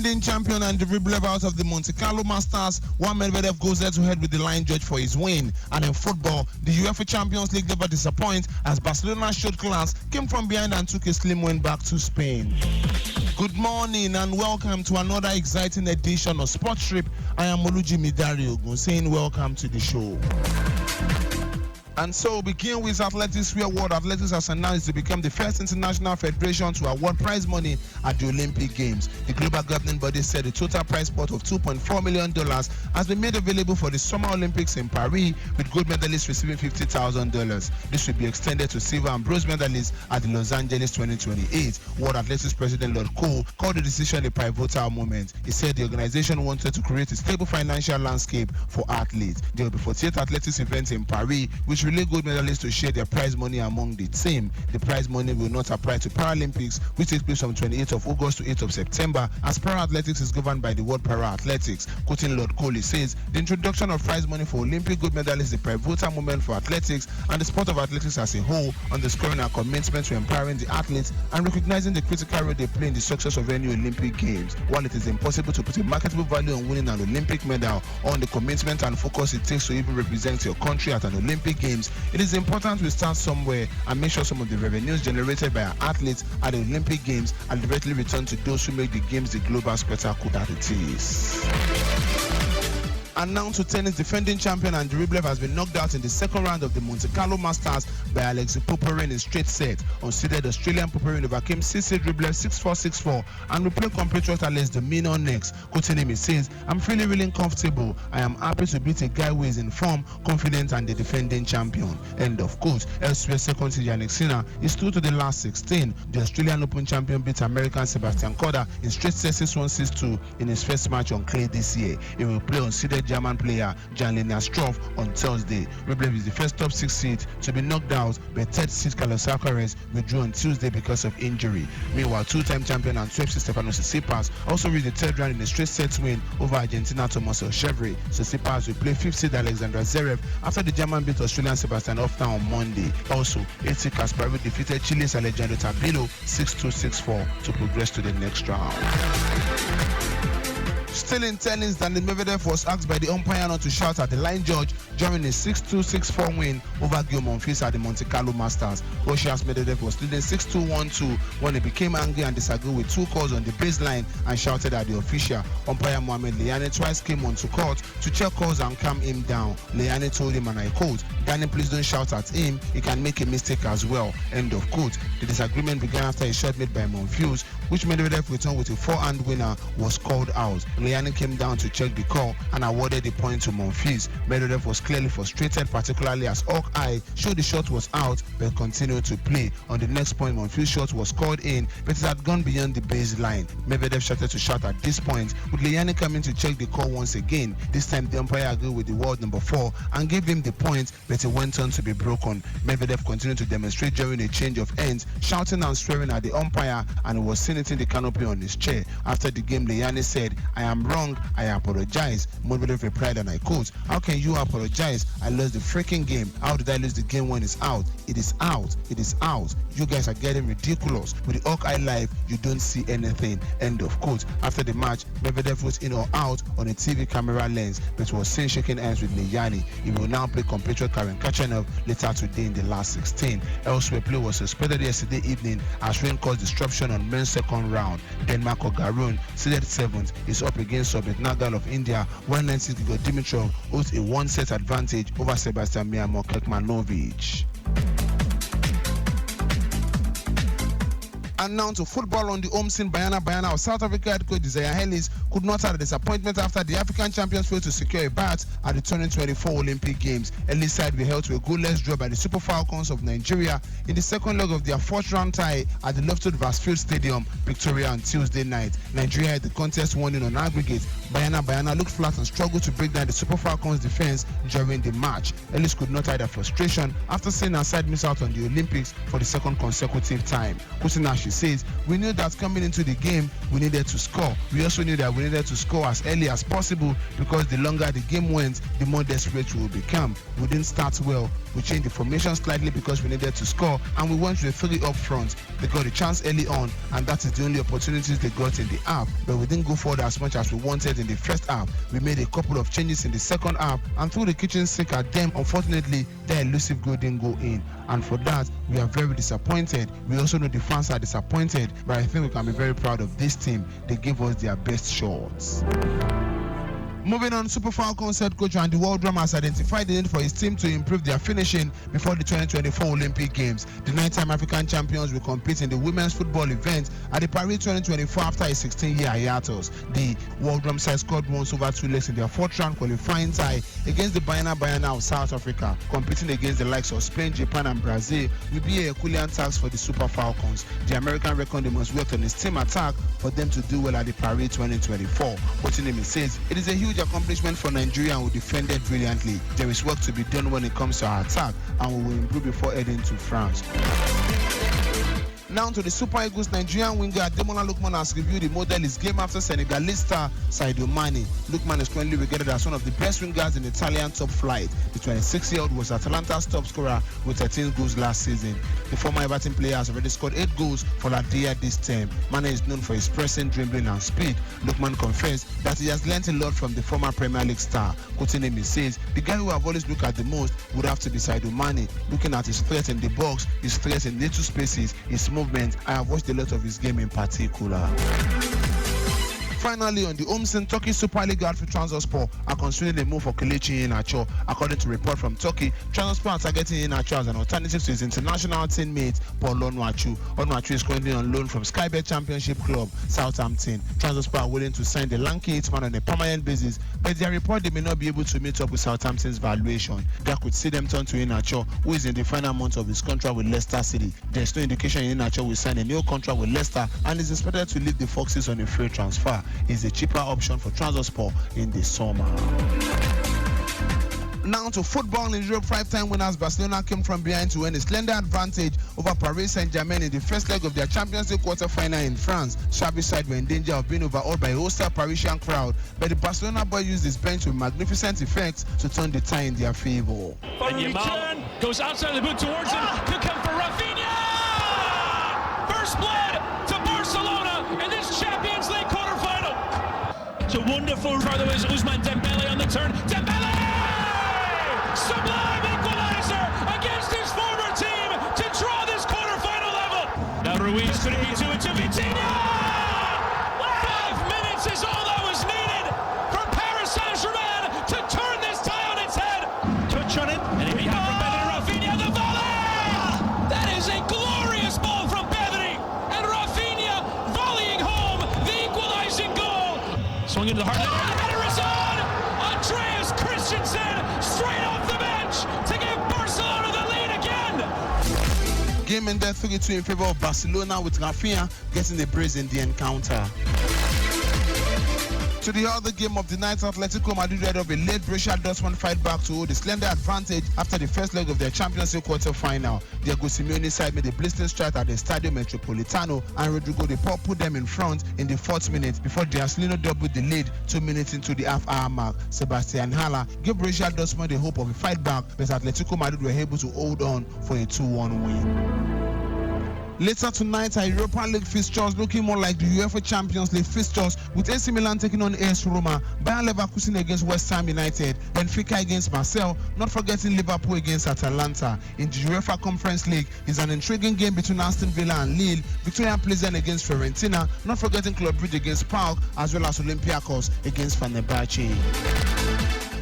Defending champion and Rublev out of the Monte Carlo Masters, one Medvedev goes head-to-head with the line judge for his win. And in football, the UEFA Champions League never disappoints as Barcelona showed class, came from behind and took a slim win back to Spain. Good morning and welcome to another exciting edition of Sports Trip. I am Olujimi Dare-Ogun saying welcome to the show. And so begin with athletics, where World Athletics has announced to become the first international federation to award prize money at the Olympic Games. The global governing body said the total prize pot of $2.4 million has been made available for the Summer Olympics in Paris, with gold medalists receiving $50,000. This will be extended to silver and bronze medalists at the Los Angeles 2028. World Athletics President Lord Cole called the decision a pivotal moment. He said the organization wanted to create a stable financial landscape for athletes. There will be 48 athletics events in Paris, which relay gold medalists to share their prize money among the team. The prize money will not apply to Paralympics, which takes place from 28th of August to 8th of September, as para-athletics is governed by the World Para-Athletics. Quoting Lord Cole, says, the introduction of prize money for Olympic gold medalists is a pivotal moment for athletics and the sport of athletics as a whole, underscoring our commitment to empowering the athletes and recognizing the critical role they play in the success of any Olympic Games. While it is impossible to put a marketable value on winning an Olympic medal or on the commitment and focus it takes to even represent your country at an Olympic Games, it is important we start somewhere and make sure some of the revenues generated by our athletes at the Olympic Games are directly returned to those who make the Games the global spectacle that it is. And now to tennis, defending champion Andy Rublev has been knocked out in the second round of the Monte Carlo Masters by Alexei Popyrin in straight set. Unseeded Australian Popyrin overcame 6-8 Rublev 6-4, 6-4 and will play compatriot Alex de Minaur next. Quoting him, he says, I'm feeling really comfortable. I am happy to beat a guy who is in form, confident and the defending champion. End of quote. Elsewhere, second seed Yannick Sinner is through to the last 16. The Australian Open champion beat American Sebastian Korda in straight set 6-1, 6-2 in his first match on clay this year. He will play unseeded German player Jan-Lennart Struff on Thursday. Rublev is the first top 6 seed to be knocked out, but third seed Carlos Alcaraz withdrew on Tuesday because of injury. Meanwhile, two-time champion and 12th seed Stefanos Tsitsipas also reached the third round in a straight set win over Argentina Thomas Elchevre. Tsitsipas will play 5th seed Alexander Zverev after the German beat Australian Sebastian Hofner on Monday. Also, 8th seed Kasparov defeated Chile's Alejandro Tabilo 6-2, 6-4 to progress to the next round. Still in tennis, Daniil Medvedev was asked by the umpire not to shout at the line judge during a 6-2, 6-4 win over Guillaume Monfils at the Monte Carlo Masters. Russia's Medvedev was leading 6-2, 1-2 when he became angry and disagreed with two calls on the baseline and shouted at the official. Umpire Mohamed Liani twice came onto court to check calls and calm him down. Liani told him, and I quote, Daniil, please don't shout at him, he can make a mistake as well. End of quote. The disagreement began after a shot made by Monfils, which Medvedev returned with a forehand winner, was called out. Liani came down to check the call and awarded the point to Monfils. Medvedev was clearly frustrated, particularly as Hawkeye showed the shot was out but continued to play. On the next point, Monfils' shot was called in, but it had gone beyond the baseline. Medvedev started to shout at this point, with Liani coming to check the call once again. This time, the umpire agreed with the world number 4 and gave him the point, but it went on to be broken. Medvedev continued to demonstrate during a change of ends, shouting and swearing at the umpire, and was seen hitting the canopy on his chair. After the game, Liani said, I am wrong, I apologize. Medvedev replied, and I quote, how can you apologize? I lost the freaking game. How did I lose the game when it's out? It is out. It is out. You guys are getting ridiculous. With the Hawkeye live, you don't see anything. End of quote. After the match, Medvedev was in or out on a TV camera lens, but was seen shaking hands with Liani. He will now play compatriot Karen Khachanov later today in the last 16. Elsewhere, play was suspended yesterday evening as rain caused disruption on men's second round. Denmark Garun, seeded 7th, is up against Sobit Nadal of India, while 96 Grigor Dimitrov holds a one-set advantage over Sebastian Miamor Kekmanovic. And now to football on the home scene. Bayana of South Africa head coach Desire Ellis could not have a disappointment after the African champions failed to secure a berth at the 2024 Olympic Games. Ellis' side were held to a goalless draw by the Super Falcons of Nigeria in the second leg of their fourth round tie at the Luftud Versfeld Stadium, Victoria, on Tuesday night. Nigeria had the contest won in on aggregate Bayana looked flat and struggled to break down the Super Falcons defense during the match. Ellis could not hide her frustration after seeing her side miss out on the Olympics for the second consecutive time. Kusinashi says, "We knew that coming into the game, we needed to score. We also knew that we needed to score as early as possible because the longer the game went, the more desperate we would become. We didn't start well. We changed the formation slightly because we needed to score, and we went with 3 up front. They got a chance early on, and that is the only opportunities they got in the half, but we didn't go forward as much as we wanted in the first half. We made a couple of changes in the second half and threw the kitchen sink at them. Unfortunately, their elusive goal didn't go in, and for that, we are very disappointed. We also know the fans are disappointed, but I think we can be very proud of this team. They gave us their best shots." Moving on, Super Falcons head coach Andy Waldrum has identified the need for his team to improve their finishing before the 2024 Olympic Games. The 9-time African champions will compete in the women's football event at the Paris 2024 after a 16-year hiatus. The Waldrum side scored once over 2 legs in their 4th-round qualifying tie against the Bayana of South Africa. Competing against the likes of Spain, Japan, and Brazil will be a Herculean task for the Super Falcons. The American reckon they must work on his team attack for them to do well at the Paris 2024. Otinemi says it is a huge accomplishment for Nigeria and we defended brilliantly. There is work to be done when it comes to our attack, and we will improve before heading to France. Now to the Super Eagles. Nigerian winger Ademola Lookman has reviewed the model his game after Senegalese star Sadio Mane. Lookman is currently regarded as one of the best wingers in Italian top flight. The 26-year-old was Atalanta's top scorer with 13 goals last season. The former Everton player has already scored 8 goals for La Dia this term. Mane is known for his pressing, dribbling, and speed. Lookman confessed that he has learnt a lot from the former Premier League star. Kotinemi says the guy who I've always looked at the most would have to be Sadio Mane. Looking at his threat in the box, his threat in little spaces, his movement, I have watched a lot of his game in particular. Finally, on the home scene, Turkey Super League outfit Trabzonspor are considering a move for Kelechi Iheanacho. According to report from Turkey, Trabzonspor are targeting Iheanacho as an alternative to his international teammate Paul Onwachu. Onwachu is currently on loan from Sky Bet Championship club Southampton. Trabzonspor are willing to sign the lanky hitman on a permanent basis, but their report they may not be able to meet up with Southampton's valuation. That could see them turn to Iheanacho, who is in the final month of his contract with Leicester City. There's no indication Iheanacho will sign a new contract with Leicester and is expected to leave the Foxes on a free transfer. Is a cheaper option for Trabzonspor in the summer. Now to football in Europe. 5-time winners Barcelona came from behind to win a slender advantage over Paris Saint-Germain in the first leg of their Champions League quarter-final in France. Xavi's side were in danger of being overawed by a hostile Parisian crowd, but the Barcelona boy used his bench with magnificent effect to turn the tie in their favour. And Yamal goes outside the boot towards him. Could come for Rafinha! First blood to Barcelona in this Champions League quarter-final. It's a wonderful throw. There was Ousmane Dembele on the turn. Dembele! Sublime equalizer against his former team to draw this quarter-final level. Now Ruiz could it be 2 to Vitinha! 5 minutes is all that was needed for Paris Saint-Germain to turn this tie on its head. Touch on it, and it be from Pedri. Rafinha, the volley! That is a glorious ball from Pedri, and Rafinha volleying home the equalizing goal. Swung into the heart of the header is on! Andreas Christensen straight off the bench to give Barcelona the lead again. Game ended 3-2 in favour of Barcelona, with Rafinha getting a brace in the encounter. To the other game of the night, Atletico Madrid read up a late Borussia Dortmund fight back to hold a slender advantage after the first leg of their Champions League quarter-final. Diego Simeone's side made a blistering strike at the Stadio Metropolitano, and Rodrigo de Paul put them in front in the 4th minute before Diaslino doubled the lead 2 minutes into the half-hour mark. Sebastian Haller gave Borussia Dortmund the hope of a fight back, but Atletico Madrid were able to hold on for a 2-1 win. Later tonight, our European League fixtures looking more like the UEFA Champions League fixtures, with AC Milan taking on AS Roma, Bayer Leverkusen against West Ham United, Benfica against Marseille, not forgetting Liverpool against Atalanta. In the UEFA Conference League is an intriguing game between Aston Villa and Lille, Victoria Pleasant against Fiorentina, not forgetting Club Brugge against PAOK, as well as Olympiacos against Fenerbahce.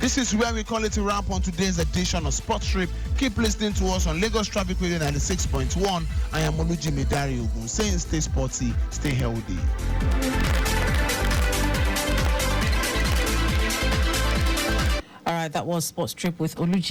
This is where we call it a wrap on today's edition of Sports Trip. Keep listening to us on Lagos Traffic Radio 96.1. I am Olujimi Dare-Ogun, saying stay sporty, stay healthy. All right, that was Sports Trip with Olujimi.